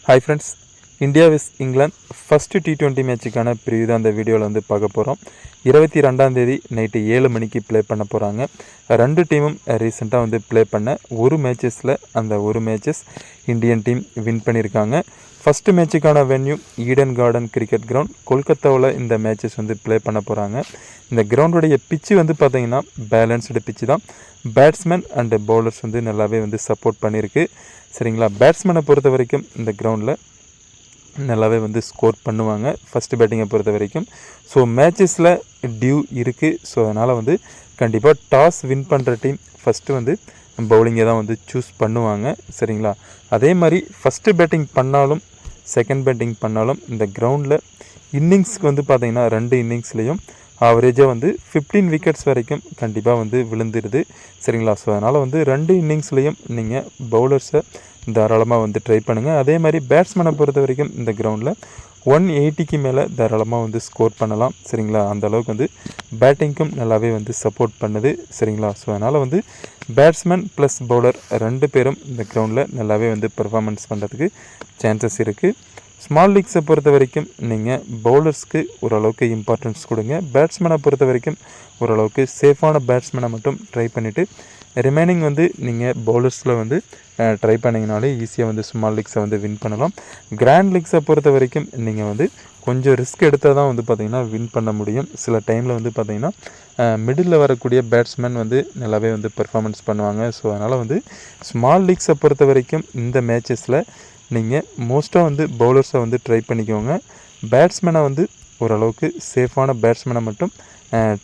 Hi friends, India vs England first T20 மேட்சுக்கான preview தான் இந்த வீடியோவில் வந்து பார்க்க போகிறோம். 22ஆம் தேதி நைட்டு 7 மணிக்கு ப்ளே பண்ண போகிறாங்க. ரெண்டு டீமும் ரீசெண்டாக வந்து ப்ளே பண்ண ஒரு மேட்சஸில் அந்த ஒரு மேட்சஸ் இந்தியன் டீம் வின் பண்ணியிருக்காங்க. ஃபஸ்ட்டு மேட்சுக்கான venue Eden Garden cricket ground கொல்கத்தாவில் இந்த மேட்சஸ் வந்து ப்ளே பண்ண போகிறாங்க. இந்த கிரவுண்டுடைய பிச்சு வந்து பார்த்திங்கன்னா பேலன்ஸ்டு பிச்சு தான். பேட்ஸ்மேன் அண்டு பவுலர்ஸ் வந்து நல்லாவே வந்து சப்போர்ட் பண்ணியிருக்கு. சரிங்களா, பேட்ஸ்மேனை பொறுத்த வரைக்கும் இந்த கிரவுண்டில் நல்லாவே வந்து ஸ்கோர் பண்ணுவாங்க ஃபஸ்ட்டு பேட்டிங்கை பொறுத்த வரைக்கும். ஸோ மேட்சஸில் டியூ இருக்குது. ஸோ அதனால் வந்து கண்டிப்பாக டாஸ் வின் பண்ணுற டீம் ஃபஸ்ட்டு வந்து பவுலிங்கை தான் வந்து சூஸ் பண்ணுவாங்க. சரிங்களா, அதே மாதிரி ஃபஸ்ட்டு பேட்டிங் பண்ணாலும் செகண்ட் பேட்டிங் பண்ணாலும் இந்த கிரவுண்டில் இன்னிங்ஸ்க்கு வந்து பார்த்திங்கன்னா ரெண்டு இன்னிங்ஸ்லேயும் ஆவரேஜாக வந்து 15 விக்கெட்ஸ் வரைக்கும் கண்டிப்பாக வந்து விழுந்துடுது. சரிங்களா, ஸோ அதனால் வந்து ரெண்டு இன்னிங்ஸ்லேயும் நீங்கள் பவுலர்ஸை தாராளமாக வந்து ட்ரை பண்ணுங்கள். அதே மாதிரி பேட்ஸ்மேனை பொறுத்த வரைக்கும் இந்த கிரவுண்டில் 180க்கு மேலே தாராளமாக வந்து ஸ்கோர் பண்ணலாம். சரிங்களா, அந்த அளவுக்கு வந்து பேட்டிங்க்கும் நல்லாவே வந்து சப்போர்ட் பண்ணுது. சரிங்களா, ஸோ அதனால் வந்து பேட்ஸ்மேன் ப்ளஸ் பவுலர் ரெண்டு பேரும் இந்த கிரவுண்டில் நல்லாவே வந்து பெர்ஃபார்மன்ஸ் பண்ணுறதுக்கு சான்சஸ் இருக்குது. ஸ்மால் லீக்ஸை பொறுத்த வரைக்கும் நீங்கள் பவுலர்ஸ்க்கு ஓரளவுக்கு இம்பார்ட்டன்ஸ் கொடுங்க. பேட்ஸ்மேனை பொறுத்த வரைக்கும் ஓரளவுக்கு சேஃபான பேட்ஸ்மேனை மட்டும் ட்ரை பண்ணிவிட்டு ரிமைனிங் வந்து நீங்கள் பவுலர்ஸில் வந்து ட்ரை பண்ணிங்கனாலே ஈஸியாக வந்து ஸ்மால் லீக்ஸை வந்து வின் பண்ணலாம். கிராண்ட் லீக்ஸை பொறுத்த வரைக்கும் நீங்கள் வந்து கொஞ்சம் ரிஸ்க் எடுத்தால் தான் வந்து பார்த்திங்கன்னா வின் பண்ண முடியும். சில டைமில் வந்து பார்த்திங்கன்னா மிடில் வரக்கூடிய பேட்ஸ்மேன் வந்து நல்லாவே வந்து பெர்ஃபார்மன்ஸ் பண்ணுவாங்க. ஸோ அதனால் வந்து ஸ்மால் லீக்ஸை பொறுத்த வரைக்கும் இந்த மேட்சஸில் நீங்கள் மோஸ்ட்டாக வந்து பவுலர்ஸை வந்து ட்ரை பண்ணிக்கோங்க. பேட்ஸ்மேனை வந்து ஓரளவுக்கு சேஃபான பேட்ஸ்மேனை மட்டும்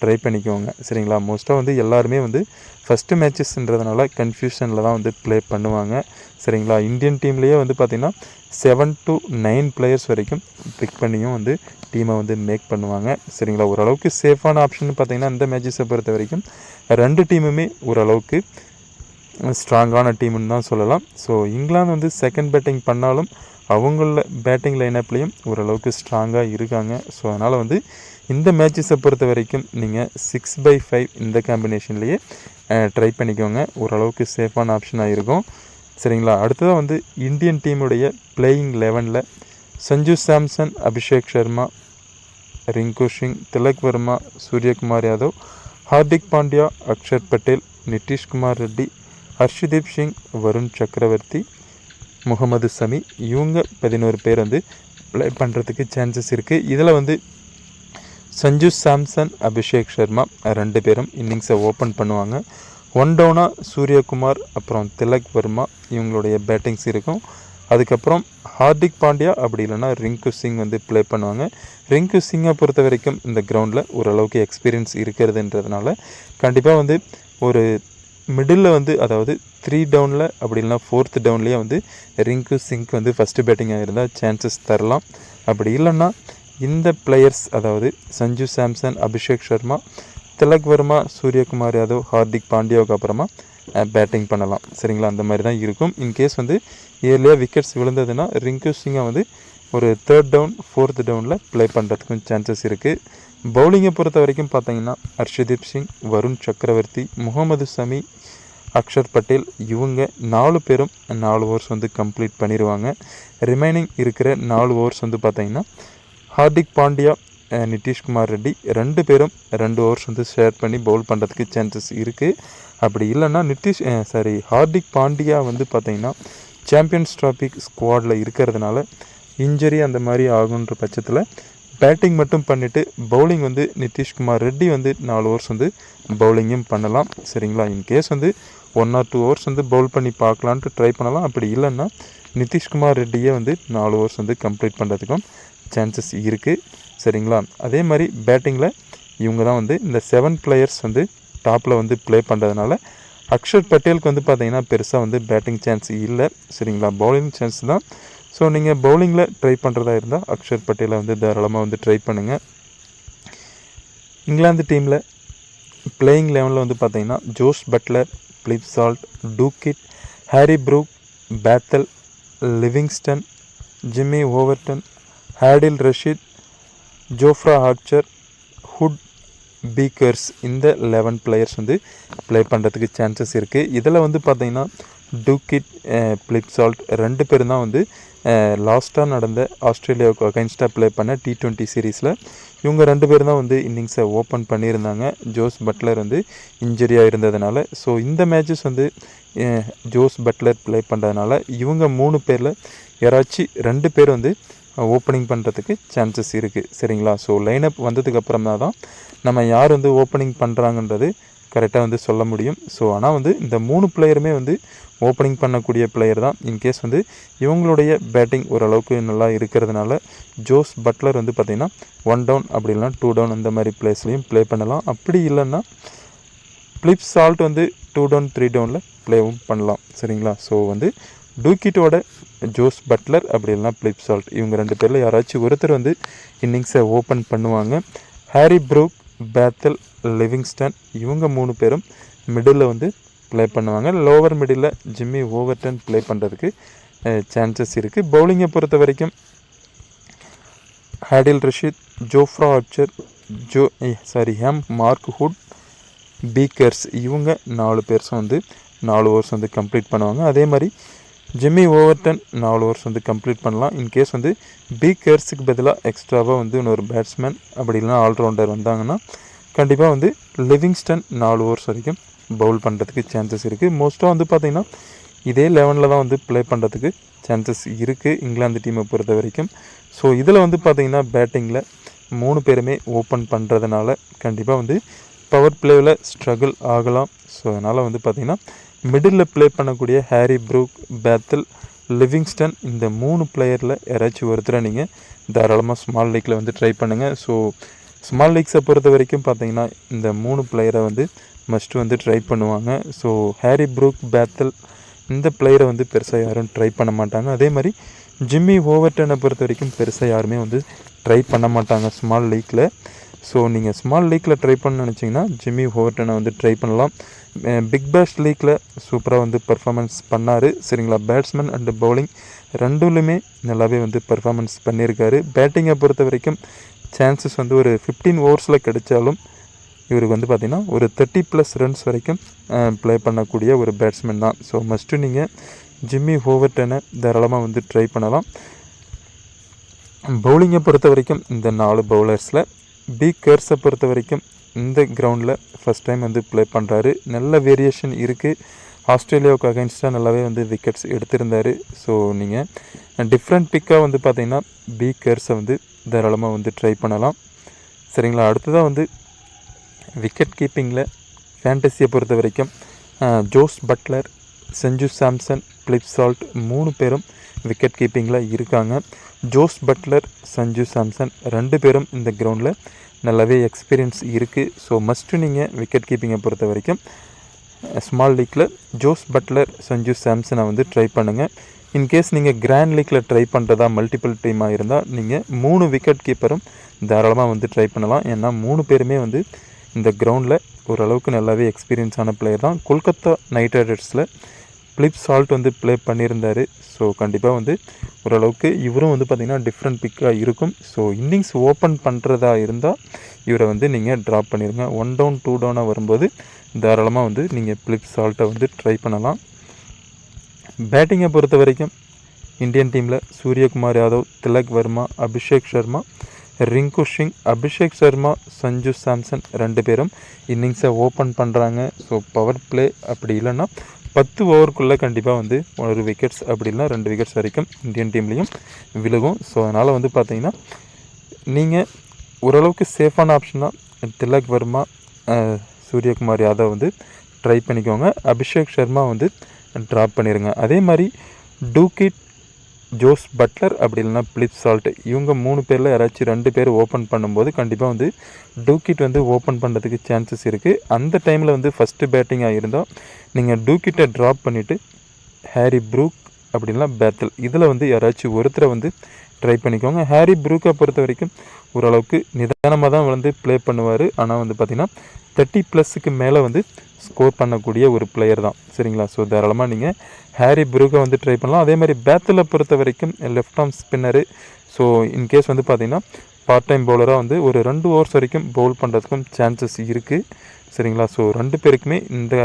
ட்ரை பண்ணிக்கோங்க. சரிங்களா, மோஸ்ட்டாக வந்து எல்லாருமே வந்து ஃபஸ்ட்டு மேட்சஸ்ன்றதுனால கன்ஃபியூஷனில் தான் வந்து ப்ளே பண்ணுவாங்க. சரிங்களா, இந்தியன் டீம்லேயே வந்து பார்த்திங்கன்னா 7 to 9 பிளேயர்ஸ் வரைக்கும் பிக் பண்ணியும் வந்து டீமை வந்து மேக் பண்ணுவாங்க. சரிங்களா, ஓரளவுக்கு சேஃபான ஆப்ஷன் பார்த்திங்கன்னா இந்த மேட்சஸை பொறுத்த வரைக்கும் ரெண்டு டீமுமே ஓரளவுக்கு ஸ்ட்ராங்கான டீம்னு தான் சொல்லலாம். ஸோ இங்கிலாந்து வந்து செகண்ட் பேட்டிங் பண்ணாலும் அவங்கள பேட்டிங் லைனப்லேயும் ஓரளவுக்கு ஸ்ட்ராங்காக இருக்காங்க. ஸோ அதனால் வந்து இந்த மேட்சஸை பொறுத்த வரைக்கும் நீங்கள் 6/5 இந்த காம்பினேஷன்லேயே ட்ரை பண்ணிக்கோங்க. ஓரளவுக்கு சேஃபான ஆப்ஷனாக இருக்கும். சரிங்களா, அடுத்ததாக வந்து இந்தியன் டீமுடைய பிளேயிங் 11ல் சஞ்சு சாம்சன், அபிஷேக் சர்மா, ரிங்கு சிங், திலக் வர்மா, சூரியகுமார் யாதவ், ஹார்திக் பாண்டியா, அக்ஷர் பட்டேல், நிதிஷ்குமார் ரெட்டி, ஹர்ஷ்தீப் சிங், வருண் சக்கரவர்த்தி, முகமது சமி, இவங்க 11 பேர் வந்து ப்ளே பண்ணுறதுக்கு சான்சஸ் இருக்குது. இதில் வந்து சஞ்சு சாம்சன், அபிஷேக் சர்மா ரெண்டு பேரும் இன்னிங்ஸை ஓப்பன் பண்ணுவாங்க. 1 டவுனாக சூரியகுமார் அப்புறம் திலக் வர்மா இவங்களுடைய பேட்டிங்ஸ் இருக்கும். அதுக்கப்புறம் ஹார்திக் பாண்டியா அப்படி இல்லைனா ரிங்கு சிங் வந்து ப்ளே பண்ணுவாங்க. ரிங்கு சிங்கை பொறுத்த வரைக்கும் இந்த கிரவுண்டில் ஓரளவுக்கு எக்ஸ்பீரியன்ஸ் இருக்கிறதுன்றதுனால கண்டிப்பாக வந்து ஒரு மிடில் வந்து அதாவது 3 டவுனில் அப்படி இல்லைனா 4th டவுன்லேயே வந்து ரிங்கு சிங்க்கு வந்து ஃபஸ்ட்டு பேட்டிங்காக இருந்தால் சான்சஸ் தரலாம். அப்படி இல்லைன்னா இந்த பிளேயர்ஸ் அதாவது சஞ்சு சாம்சன், அபிஷேக் சர்மா, திலக் வர்மா, சூரியகுமார் யாதவ், ஹார்திக் பாண்டியாவுக்கு அப்புறமா பேட்டிங் பண்ணலாம். சரிங்களா, அந்த மாதிரி தான் இருக்கும். இன்கேஸ் வந்து ஏர்லியாக விக்கெட்ஸ் விழுந்ததுன்னா ரிங்கு சிங்கை வந்து ஒரு 3rd டவுன் 4th டவுனில் ப்ளே பண்ணுறதுக்கும் சான்சஸ் இருக்குது. பவுலிங்கை பொறுத்த வரைக்கும் பார்த்தீங்கன்னா ஹர்ஷ்தீப் சிங், வருண் சக்கரவர்த்தி, முகமது சமி, அக்ஷர் பட்டேல் இவங்க 4 பேரும் 4 ஓவர்ஸ் வந்து கம்ப்ளீட் பண்ணிடுவாங்க. ரிமைனிங் இருக்கிற 4 ஓவர்ஸ் வந்து பார்த்திங்கன்னா ஹார்திக் பாண்டியா, நிதிஷ்குமார் ரெட்டி ரெண்டு பேரும் 2 ஓவர்ஸ் வந்து ஷேர் பண்ணி பவுல் பண்ணுறதுக்கு சான்சஸ் இருக்குது. அப்படி இல்லைன்னா ஹார்திக் பாண்டியா வந்து பார்த்திங்கன்னா சாம்பியன்ஸ் ட்ராஃபி ஸ்குவாடில் இருக்கிறதுனால இன்ஜரி அந்த மாதிரி ஆகுன்ற பட்சத்தில் பேட்டிங் மட்டும் பண்ணிவிட்டு பவுலிங் வந்து நிதிஷ்குமார் ரெட்டி வந்து 4 ஓவர்ஸ் வந்து பவுலிங்கும் பண்ணலாம். சரிங்களா, இன்கேஸ் வந்து 1 or 2 ஓவர்ஸ் வந்து பவுல் பண்ணி பார்க்கலான்ட்டு ட்ரை பண்ணலாம். அப்படி இல்லைன்னா நிதிஷ்குமார் ரெட்டியே வந்து 4 ஓவர்ஸ் வந்து கம்ப்ளீட் பண்ணுறதுக்கும் சான்சஸ் இருக்குது. சரிங்களா, அதே மாதிரி பேட்டிங்கில் இவங்க தான் வந்து இந்த 7 பிளேயர்ஸ் வந்து டாப்பில் வந்து ப்ளே பண்ணுறதுனால அக்ஷர் பட்டேலுக்கு வந்து பார்த்திங்கன்னா பெருசாக வந்து பேட்டிங் சான்ஸ் இல்லை. சரிங்களா, பவுலிங் சான்ஸ் தான். ஸோ நீங்கள் பவுலிங்கில் ட்ரை பண்ணுறதா இருந்தால் அக்ஷர் பட்டேலை வந்து தாராளமாக வந்து ட்ரை பண்ணுங்கள். இங்கிலாந்து டீமில் பிளேயிங் 11ல் வந்து பார்த்திங்கன்னா Jos Buttler, Philip Salt, Duckett, Harry Brook, Bethell, Livingstone, Jamie Overton, Adil Rashid, Jofra Archer, Wood B Carse இந்த 11 பிளேயர்ஸ் வந்து ப்ளே பண்ணுறதுக்கு சான்சஸ் இருக்குது. இதில் வந்து பார்த்திங்கன்னா டூக்கிட், பிளிப்சால்ட் 2 பேரும் தான் வந்து லாஸ்ட்டாக நடந்த ஆஸ்திரேலியாவுக்கு அகைன்ஸ்டாக ப்ளே பண்ண T20 சீரீஸில் இவங்க 2 பேரும் தான் வந்து இன்னிங்ஸை ஓப்பன் பண்ணியிருந்தாங்க. ஜோஸ் பட்லர் வந்து இன்ஜுரியாக இருந்ததுனால. ஸோ இந்த மேட்சஸ் வந்து ஜோஸ் பட்லர் ப்ளே பண்ணுறதுனால இவங்க 3 பேரில் யாராச்சும் 2 பேர் வந்து ஓப்பனிங் பண்ணுறதுக்கு சான்சஸ் இருக்குது. சரிங்களா? ஸோ லைனப் வந்ததுக்கப்புறமா தான் நம்ம யார் வந்து ஓப்பனிங் பண்ணுறாங்கன்றது கரெக்டாக வந்து சொல்ல முடியும். ஸோ ஆனால் வந்து இந்த 3 பிளேயருமே வந்து ஓப்பனிங் பண்ணக்கூடிய பிளேயர் தான். இன்கேஸ் வந்து இவங்களுடைய பேட்டிங் ஓரளவுக்கு நல்லா இருக்கிறதுனால ஜோஸ் பட்லர் வந்து பார்த்திங்கன்னா 1 டவுன் அப்படி இல்லைனா 2 டவுன் அந்த மாதிரி பிளேஸ்லையும் ப்ளே பண்ணலாம். அப்படி இல்லைன்னா பிளிப்சால்ட் வந்து 2 டவுன் 3 டவுனில் ப்ளேவும் பண்ணலாம். சரிங்களா? ஸோ வந்து டூக்கிட்டோட ஜோஸ் பட்லர் அப்படி இல்லைனா பிளிப்சால்ட் இவங்க 2 பேரில் யாராச்சும் ஒருத்தர் வந்து இன்னிங்ஸை ஓப்பன் பண்ணுவாங்க. ஹாரி ப்ரூக், பேத்தல், லிவிங்ஸ்டன் இவங்க 3 பேரும் மிடில் வந்து ப்ளே பண்ணுவாங்க. Lower middle Jamie Overton play பண்ணுறதுக்கு சான்சஸ் இருக்குது. பவுலிங்கை பொறுத்த வரைக்கும் Adil Rashid, Jofra Archer, Mark Wood, B Carse இவங்க 4 பேர்ஸும் வந்து 4 ஓவர்ஸ் வந்து கம்ப்ளீட் பண்ணுவாங்க. அதே மாதிரி ஜிம்மி ஓவர்டன் 4 ஓவர்ஸ் வந்து கம்ப்ளீட் பண்ணலாம். இன்கேஸ் வந்து பீக்கர்ஸுக்கு பதிலாக எக்ஸ்ட்ராவாக வந்து இன்னொரு பேட்ஸ்மேன் அப்படி இல்லைனா ஆல்ரவுண்டர் வந்தாங்கன்னா கண்டிப்பாக வந்து லிவிங்ஸ்டன் 4 ஓவர்ஸ் வரைக்கும் பவுல் பண்ணுறதுக்கு சான்சஸ் இருக்குது. மோஸ்ட்டாக வந்து பார்த்திங்கன்னா இதே 11 தான் வந்து ப்ளே பண்ணுறதுக்கு சான்சஸ் இருக்குது இங்கிலாந்து டீமை பொறுத்த வரைக்கும். ஸோ இதில் வந்து பார்த்திங்கன்னா பேட்டிங்கில் 3 பேருமே ஓப்பன் பண்ணுறதுனால கண்டிப்பாக வந்து பவர் பிளேவில் ஸ்ட்ரகிள் ஆகலாம். ஸோ அதனால் வந்து பார்த்திங்கன்னா மிடில் ப்ளே பண்ணக்கூடிய ஹாரி ப்ரூக், பேத்தல், லிவிங்ஸ்டன் இந்த 3 பிளேயரில் யாராச்சும் ஒருத்தரை நீங்கள் தாராளமாக ஸ்மால் லீக்கில் வந்து ட்ரை பண்ணுங்கள். ஸோ ஸ்மால் லீக்ஸை பொறுத்த வரைக்கும் பார்த்திங்கன்னா இந்த 3 பிளேயரை வந்து மஸ்ட்டு வந்து ட்ரை பண்ணுவாங்க. ஸோ ஹாரி ப்ரூக், பேத்தல் இந்த பிளேயரை வந்து பெருசாக யாரும் ட்ரை பண்ண மாட்டாங்க. அதே மாதிரி ஜிம்மி ஓவர்டனை பொறுத்த வரைக்கும் பெருசாக யாருமே வந்து ட்ரை பண்ண மாட்டாங்க ஸ்மால் லீக்கில். ஸோ நீங்கள் ஸ்மால் லீக்கில் ட்ரை பண்ண நினச்சிங்கன்னா ஜிம்மி ஓவர்டனை வந்து ட்ரை பண்ணலாம். பிக் பேஷ் லீக்கில் சூப்பராக வந்து பர்ஃபார்மன்ஸ் பண்ணார். சரிங்களா? பேட்ஸ்மேன் அண்டு பவுலிங் ரெண்டுலையுமே நல்லாவே வந்து பர்ஃபார்மன்ஸ் பண்ணியிருக்காரு. பேட்டிங்கை பொறுத்த வரைக்கும் சான்சஸ் வந்து ஒரு 15 ஓவர்ஸில் கிடைச்சாலும் இவருக்கு வந்து பார்த்திங்கன்னா ஒரு 30+ ரன்ஸ் வரைக்கும் ப்ளே பண்ணக்கூடிய ஒரு பேட்ஸ்மேன் தான். ஸோ மஸ்ட்டு நீங்கள் ஜிம்மி ஓவர்டனை தாராளமாக வந்து ட்ரை பண்ணலாம். பவுலிங்கை பொறுத்த வரைக்கும் இந்த 4 பவுலர்ஸில் பீக்கர்ஸை பொறுத்த வரைக்கும் இந்த கிரவுண்டில் ஃபஸ்ட் டைம் வந்து ப்ளே பண்ணுறாரு. நல்ல வேரியேஷன் இருக்குது. ஆஸ்திரேலியாவுக்கு அகைன்ஸ்டாக நல்லாவே வந்து விக்கெட்ஸ் எடுத்திருந்தார். ஸோ நீங்கள் டிஃப்ரெண்ட் பிக்காக வந்து பார்த்திங்கன்னா பீக்கர்ஸை வந்து தாராளமாக வந்து ட்ரை பண்ணலாம். சரிங்களா? அடுத்ததாக வந்து விக்கெட் கீப்பிங்கில் ஃபேண்டசியை பொறுத்த வரைக்கும் ஜோஸ் பட்லர், சஞ்சு சாம்சன், பிளிப்சால்ட் 3 பேரும் விக்கெட் கீப்பிங்கில் இருக்காங்க. ஜோஸ் பட்லர், சஞ்சு சாம்சன் 2 பேரும் இந்த கிரவுண்டில் நல்லாவே எக்ஸ்பீரியன்ஸ் இருக்குது. ஸோ மஸ்ட்டு நீங்கள் விக்கெட் கீப்பிங்கை பொறுத்த வரைக்கும் ஸ்மால் லீக்கில் ஜோஸ் பட்லர், சஞ்சு சாம்சனை வந்து ட்ரை பண்ணுங்கள். இன்கேஸ் நீங்கள் கிராண்ட் லீக்கில் ட்ரை பண்ணுறதா மல்டிபிள் டீமாக இருந்தால் நீங்கள் 3 விக்கெட் கீப்பரும் தாராளமாக வந்து ட்ரை பண்ணலாம். ஏன்னா 3 பேருமே வந்து இந்த கிரவுண்டில் ஓரளவுக்கு நல்லாவே எக்ஸ்பீரியன்ஸான பிளேயர் தான். கொல்கத்தா நைட் ரைடர்ஸில் பிளிப்சால்ட் வந்து ப்ளே பண்ணியிருந்தார். ஸோ கண்டிப்பாக வந்து ஓரளவுக்கு இவரும் வந்து பார்த்திங்கன்னா டிஃப்ரெண்ட் பிக்காக இருக்கும். ஸோ இன்னிங்ஸ் ஓப்பன் பண்ணுறதா இருந்தால் இவரை வந்து நீங்கள் ட்ராப் பண்ணிடுங்க. 1 டவுன் 2 டவுனாக வரும்போது தாராளமாக வந்து நீங்கள் பிளிப்சால்ட்டை வந்து ட்ரை பண்ணலாம். பேட்டிங்கை பொறுத்த வரைக்கும் இந்தியன் டீமில் சூரியகுமார் யாதவ், திலக் வர்மா, அபிஷேக் சர்மா, ரிங்கு சிங், அபிஷேக் சர்மா, சஞ்சு சாம்சன் 2 பேரும் இன்னிங்ஸை ஓப்பன் பண்ணுறாங்க. ஸோ பவர் பிளே அப்படி இல்லைன்னா 10 ஓவருக்குள்ளே கண்டிப்பாக வந்து 1 விக்கெட்ஸ் அப்படி இல்லைனா 2 விக்கெட்ஸ் வரைக்கும் இந்தியன் டீம்லேயும் விழுகும். ஸோ அதனால் வந்து பார்த்திங்கன்னா நீங்கள் ஓரளவுக்கு சேஃபான ஆப்ஷன் தான் திலக் வர்மா, சூரியகுமார் யாதவ் வந்து ட்ரை பண்ணிக்கோங்க. அபிஷேக் சர்மா வந்து ட்ராப் பண்ணிடுங்க. அதே மாதிரி டூக்கிட், ஜோஸ் பட்லர் அப்படி இல்லைனா பிளிப்சால்ட் இவங்க 3 பேரில் யாராச்சும் 2 பேர் ஓப்பன் பண்ணும்போது கண்டிப்பாக வந்து டூக்கிட் வந்து ஓப்பன் பண்ணுறதுக்கு சான்சஸ் இருக்குது. அந்த டைமில் வந்து ஃபஸ்ட்டு பேட்டிங்காக இருந்தால் நீங்கள் டூக்கிட்டை ட்ராப் பண்ணிவிட்டு ஹாரி ப்ரூக் அப்படின்னா பேத்தல் இதில் வந்து யாராச்சும் ஒருத்தரை வந்து ட்ரை பண்ணிக்கோங்க. ஹாரி ப்ரூக்கை பொறுத்த வரைக்கும் ஓரளவுக்கு நிதானமாக தான் வந்து ப்ளே பண்ணுவார். ஆனால் வந்து பார்த்திங்கன்னா 30+ மேலே வந்து ஸ்கோர் பண்ணக்கூடிய ஒரு பிளேயர் தான். சரிங்களா? ஸோ தாராளமாக நீங்கள் ஹாரி ப்ரூக்கை வந்து ட்ரை பண்ணலாம். அதே மாதிரி பேத்தலை பொறுத்த வரைக்கும் left arm spinner. So in case வந்து பார்த்திங்கன்னா பார்ட் டைம் பவுலராக வந்து ஒரு 2 ஓவர்ஸ் வரைக்கும் பவுல் பண்ணுறதுக்கும் சான்சஸ் இருக்குது. சரிங்களா? ஸோ 2 பேருக்குமே இந்த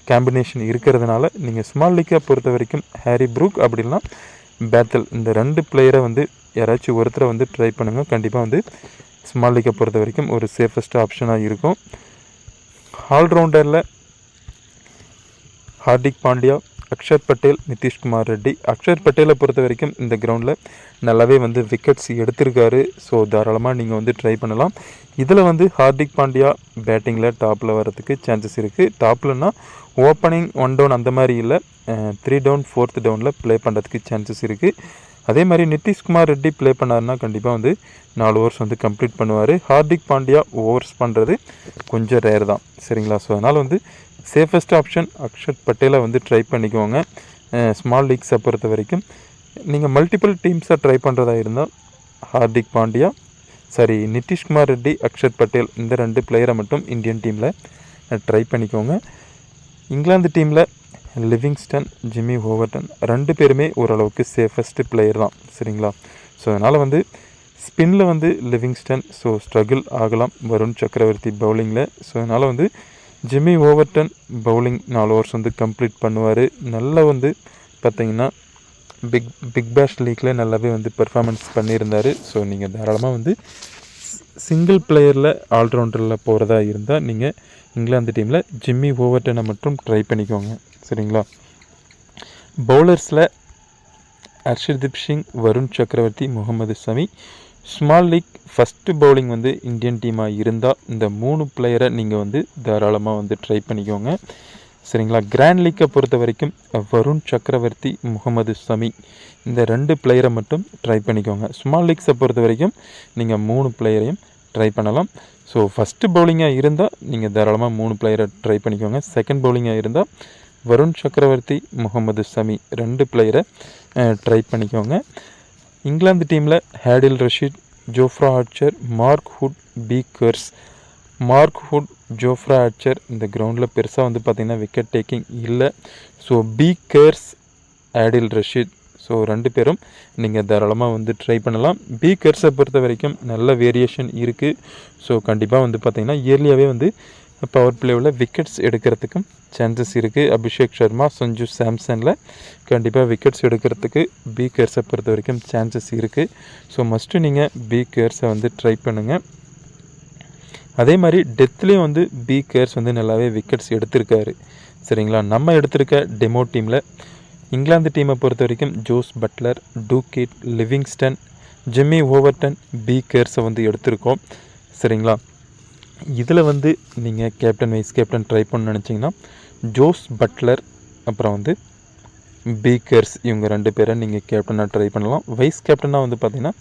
காம்பினேஷன் இருக்கிறதுனால நீங்கள் ஸ்மால் லீக்கை பொறுத்த வரைக்கும் ஹாரி ப்ரூக் அப்படின்னா பேத்தல் இந்த 2 பிளேயரை வந்து யாராச்சும் ஒருத்தரை வந்து ட்ரை பண்ணுங்கள். கண்டிப்பாக வந்து ஸ்மால் லீக்கை பொறுத்த வரைக்கும் ஒரு சேஃபஸ்ட் ஆப்ஷனாக இருக்கும். ஆல்ரவுண்டரில் ஹார்திக் பாண்டியா, அக்ஷர் பட்டேல், நிதிஷ்குமார் ரெட்டி. அக்ஷர் பட்டேலை பொறுத்த வரைக்கும் இந்த கிரவுண்டில் நல்லாவே வந்து விக்கெட்ஸ் எடுத்திருக்காரு. ஸோ தாராளமாக நீங்கள் வந்து ட்ரை பண்ணலாம். இதில் வந்து ஹார்திக் பாண்டியா பேட்டிங்கில் டாப்பில் வரதுக்கு சான்சஸ் இருக்குது. டாப்லன்னா ஓப்பனிங் 1 டவுன் அந்த மாதிரி இல்லை, 3 டவுன் 4th டவுனில் ப்ளே பண்ணுறதுக்கு சான்சஸ் இருக்குது. அதே மாதிரி நிதிஷ்குமார் ரெட்டி ப்ளே பண்ணாருன்னா கண்டிப்பாக வந்து 4 ஓவர்ஸ் வந்து கம்ப்ளீட் பண்ணுவார். ஹார்திக் பாண்டியா ஓவர்ஸ் பண்ணுறது கொஞ்சம் ரேர் தான், சரிங்களா? ஸோ அதனால் வந்து சேஃபஸ்ட் ஆப்ஷன் அக்ஷர் பட்டேலை வந்து ட்ரை பண்ணிக்கோங்க. ஸ்மால் லீக்ஸை பொறுத்த வரைக்கும் நீங்கள் மல்டிபிள் டீம்ஸை ட்ரை பண்ணுறதா இருந்தால் ஹார்திக் பாண்டியா நிதிஷ்குமார் ரெட்டி, அக்ஷர் பட்டேல் இந்த 2 பிளேயரை மட்டும் இந்தியன் டீமில் ட்ரை பண்ணிக்கோங்க. இங்கிலாந்து டீமில் லிவிங்ஸ்டன், ஜிம்மி ஓவர்டன் 2 பேருமே ஓரளவுக்கு சேஃபஸ்ட்டு பிளேயர் தான், சரிங்களா? ஸோ அதனால் வந்து ஸ்பின்னில் வந்து லிவிங்ஸ்டன் ஸ்ட்ரகிள் ஆகலாம் வருண் சக்கரவர்த்தி பவுலிங்கில். ஸோ அதனால் வந்து ஜிம்மி ஓவர்டன் பவுலிங் 4 ஓவர்ஸ் வந்து கம்ப்ளீட் பண்ணுவார். நல்லா வந்து பார்த்திங்கன்னா பிக் பேஷ் லீக்கில் நல்லாவே வந்து பெர்ஃபார்மன்ஸ் பண்ணியிருந்தார். ஸோ நீங்கள் தாராளமாக வந்து சிங்கிள் பிளேயரில் ஆல்ரவுண்டரில் போகிறதா இருந்தால் நீங்கள் இங்கிலாந்து டீமில் ஜிம்மி ஓவர்டனை மட்டும் ட்ரை பண்ணிக்கோங்க, சரிங்களா? பவுலர்ஸில் Harshdeep Singh, Varun Chakravarthy, Mohammed Shami. Small league first bowling வந்து இந்தியன் டீமாக இருந்தால் இந்த 3 பிளேயரை நீங்கள் வந்து தாராளமாக வந்து ட்ரை பண்ணிக்கோங்க, சரிங்களா? கிராண்ட் லீக்கை பொறுத்த வரைக்கும் வருண் சக்கரவர்த்தி, முகமது ஷமி இந்த 2 பிளேயரை மட்டும் ட்ரை பண்ணிக்கோங்க. ஸ்மால் லீக்ஸை பொறுத்த வரைக்கும் நீங்கள் 3 பிளேயரையும் ட்ரை பண்ணலாம். ஸோ ஃபஸ்ட்டு பவுலிங்காக இருந்தால் நீங்கள் தாராளமாக 3 பிளேயரை ட்ரை பண்ணிக்கோங்க. செகண்ட் பவுலிங்காக இருந்தால் வருண் சக்கரவர்த்தி, முகமது ஷமி 2 பிளேயரை ட்ரை பண்ணிக்கோங்க. இங்கிலாந்து டீமில் Adil Rashid, Jofra Archer, Mark Wood, B Carse. Mark Wood, Jofra Archer இந்த கிரவுண்டில் பெருசாக வந்து பார்த்திங்கன்னா விக்கெட் டேக்கிங் இல்லை. So B Carse, Adil Rashid 2 பேரும் நீங்கள் தாராளமாக வந்து ட்ரை பண்ணலாம். பி கர்ஸை பொறுத்த வரைக்கும் நல்ல வேரியேஷன் இருக்குது. ஸோ கண்டிப்பாக வந்து பார்த்திங்கன்னா இயர்லியாகவே வந்து பவர் பிளேவில் விக்கெட்ஸ் எடுக்கிறதுக்கும் சான்சஸ் இருக்குது. அபிஷேக் சர்மா, சஞ்சு சாம்சனில் கண்டிப்பாக விக்கெட்ஸ் எடுக்கிறதுக்கு பி கர்ஸை பொறுத்த வரைக்கும் சான்சஸ் இருக்குது. ஸோ மஸ்ட்டு நீங்கள் பி கர்ஸை வந்து ட்ரை பண்ணுங்கள். அதே மாதிரி டெத்லேயும் வந்து பி கர்ஸ் வந்து நல்லாவே விக்கெட்ஸ் எடுத்திருக்காரு, சரிங்களா? நம்ம எடுத்திருக்க டெமோ டீமில் இங்கிலாந்து டீமை பொறுத்த வரைக்கும் Jos Buttler, Duckett, Livingstone, Jamie Overton, B கர்ஸை வந்து எடுத்திருக்கோம், சரிங்களா? இதில் வந்து நீங்கள் கேப்டன் வைஸ் கேப்டன் ட்ரை பண்ண நினச்சிங்கன்னா ஜோஸ் பட்லர் அப்புறம் வந்து பி கர்ஸ் இவங்க 2 பேரை நீங்கள் கேப்டனாக ட்ரை பண்ணலாம். வைஸ் கேப்டனாக வந்து பார்த்திங்கன்னா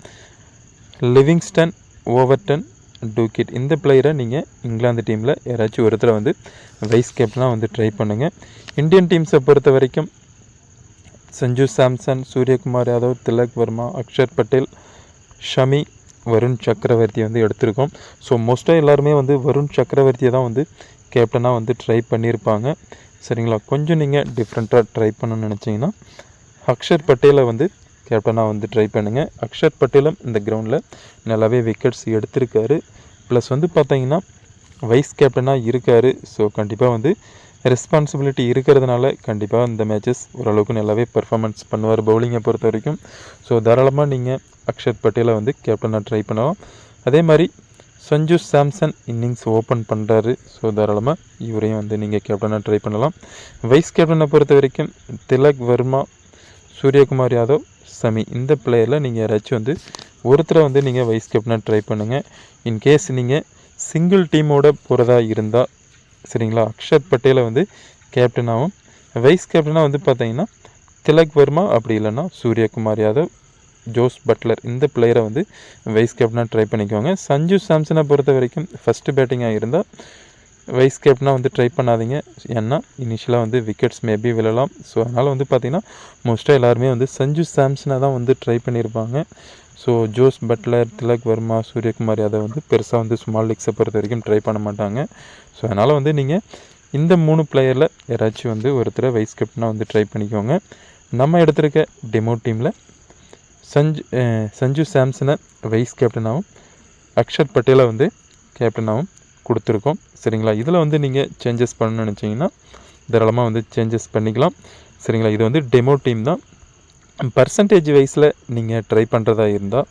லிவிங்ஸ்டன், ஓவர்டன், டூக்கிட் இந்த பிளேயரை நீங்கள் இங்கிலாந்து டீமில் யாராச்சும் ஒருத்தரை வந்து வைஸ் கேப்டனாக வந்து ட்ரை பண்ணுங்கள். இந்தியன் டீம்ஸை பொறுத்த வரைக்கும் சஞ்சு சாம்சன், சூரியகுமார் யாதவ், திலக் வர்மா, அக்ஷர் பட்டேல், ஷமி, வருண் சக்கரவர்த்தி வந்து எடுத்திருக்கோம். ஸோ மோஸ்ட்டாக எல்லாருமே வந்து வருண் சக்கரவர்த்தியை தான் வந்து கேப்டனாக வந்து ட்ரை பண்ணியிருப்பாங்க, சரிங்களா? கொஞ்சம் நீங்கள் டிஃப்ரெண்ட்டாக ட்ரை பண்ணணும்னு நினச்சிங்கன்னா அக்ஷர் பட்டேலை வந்து கேப்டனாக வந்து ட்ரை பண்ணுங்கள். அக்ஷர் பட்டேலும் இந்த கிரவுண்டில் நல்லாவே விக்கெட்ஸ் எடுத்திருக்காரு. ப்ளஸ் வந்து பார்த்தீங்கன்னா வைஸ் கேப்டனாக இருக்கார். ஸோ கண்டிப்பாக வந்து ரெஸ்பான்சிபிலிட்டி இருக்கிறதுனால கண்டிப்பாக இந்த மேட்சஸ் ஓரளவுக்கு நல்லாவே பெர்ஃபார்மன்ஸ் பண்ணுவார் பவுலிங்கை பொறுத்த வரைக்கும். ஸோ தாராளமாக நீங்கள் அக்ஷர் பட்டேலை வந்து கேப்டனாக ட்ரை பண்ணலாம். அதே மாதிரி சஞ்சு சாம்சன் இன்னிங்ஸ் ஓப்பன் பண்ணுறாரு. ஸோ தாராளமாக இவரையும் வந்து நீங்கள் கேப்டனாக ட்ரை பண்ணலாம். வைஸ் கேப்டனை பொறுத்த வரைக்கும் திலக் வர்மா, சூரியகுமார் யாதவ், ஷமி இந்த பிளேயரில் நீங்கள் யாராச்சும் வந்து ஒருத்தரை வந்து நீங்கள் வைஸ் கேப்டனாக ட்ரை பண்ணுங்கள். இன்கேஸ் நீங்கள் சிங்கிள் டீமோட போகிறதா இருந்தால், சரிங்களா, அக்ஷர் பட்டேலை வந்து கேப்டனாகவும் வைஸ் கேப்டனாக வந்து பார்த்தீங்கன்னா திலக் வர்மா அப்படி இல்லைன்னா சூரியகுமார் யாதவ், ஜோஸ் பட்லர் இந்த பிளேயரை வந்து வைஸ் கேப்டனாக ட்ரை பண்ணிக்கோங்க. சஞ்சு சாம்சனை பொறுத்த வரைக்கும் ஃபஸ்ட்டு பேட்டிங்காக இருந்தால் வைஸ் கேப்டனாக வந்து ட்ரை பண்ணாதீங்க. ஏன்னா இனிஷியலாக வந்து விக்கெட்ஸ் மேபி விழலாம். ஸோ அதனால் வந்து பார்த்திங்கன்னா மோஸ்ட்டாக எல்லாருமே வந்து சஞ்சு சாம்சனை தான் வந்து ட்ரை பண்ணியிருப்பாங்க. So Jos Buttler, Tilak Varma, Suryakumar Yadav வந்து பெருசாக வந்து ஸ்மால் லீக்ஸை பொறுத்த வரைக்கும் ட்ரை பண்ண மாட்டாங்க. ஸோ அதனால் வந்து நீங்கள் இந்த 3 பிளேயரில் யாராச்சும் வந்து ஒருத்தரை வைஸ் கேப்டனாக வந்து ட்ரை பண்ணிக்கோங்க. நம்ம எடுத்திருக்க டெமோ டீமில் சஞ்சு சாம்சனை வைஸ் கேப்டனாகவும் அக்ஷர் பட்டேலை வந்து கேப்டனாகவும் கொடுத்துருக்கோம், சரிங்களா? இதில் வந்து நீங்கள் சேஞ்சஸ் பண்ணணும்னு நினச்சிங்கன்னா தாராளமாக வந்து சேஞ்சஸ் பண்ணிக்கலாம். சரிங்களா, இது வந்து டெமோ டீம் தான். பர்சன்டேஜ் வைஸில் நீங்கள் ட்ரை பண்ணுறதா இருந்தால்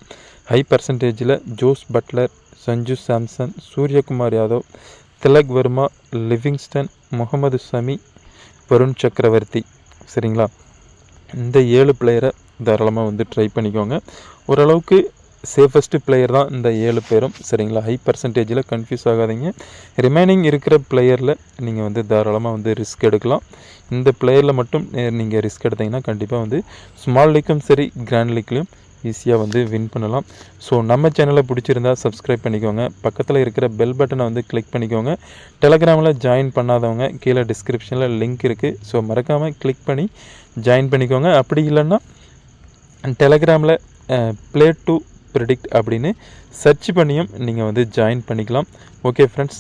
ஹை பர்சன்டேஜில் Jos Buttler, Sanju Samson, Suryakumar Yadav, Tilak Varma, Livingstone, Mohammed Shami, Varun Chakravarthy. சரிங்களா, இந்த 7 பிளேயரை தாராளமாக வந்து ட்ரை பண்ணிக்கோங்க. ஓரளவுக்கு சேஃபஸ்ட்டு பிளேயர் தான் இந்த 7 பேரும். சரிங்களா, ஹை பர்சன்டேஜில் கன்ஃபியூஸ் ஆகாதீங்க. ரிமைனிங் இருக்கிற பிளேயரில் நீங்கள் வந்து தாராளமாக வந்து ரிஸ்க் எடுக்கலாம். இந்த பிளேயரில் மட்டும் நீங்கள் ரிஸ்க் எடுத்தீங்கன்னா கண்டிப்பாக வந்து ஸ்மால் லீக்கும் சரி கிராண்ட் லீக்லையும் ஈஸியாக வந்து வின் பண்ணலாம். ஸோ நம்ம சேனலை பிடிச்சிருந்தா சப்ஸ்கிரைப் பண்ணிக்கோங்க. பக்கத்தில் இருக்கிற பெல் பட்டனை வந்து கிளிக் பண்ணிக்கோங்க. டெலகிராமில் ஜாயின் பண்ணாதவங்க கீழே டிஸ்கிரிப்ஷனில் லிங்க் இருக்குது. ஸோ மறக்காமல் கிளிக் பண்ணி ஜாயின் பண்ணிக்கோங்க. அப்படி இல்லைன்னா டெலகிராமில் ப்ளே டு ப்ரெடிக்ட் அப்படின்னு சர்ச் பண்ணியும் நீங்கள் வந்து ஜாயின் பண்ணிக்கலாம். Okay friends,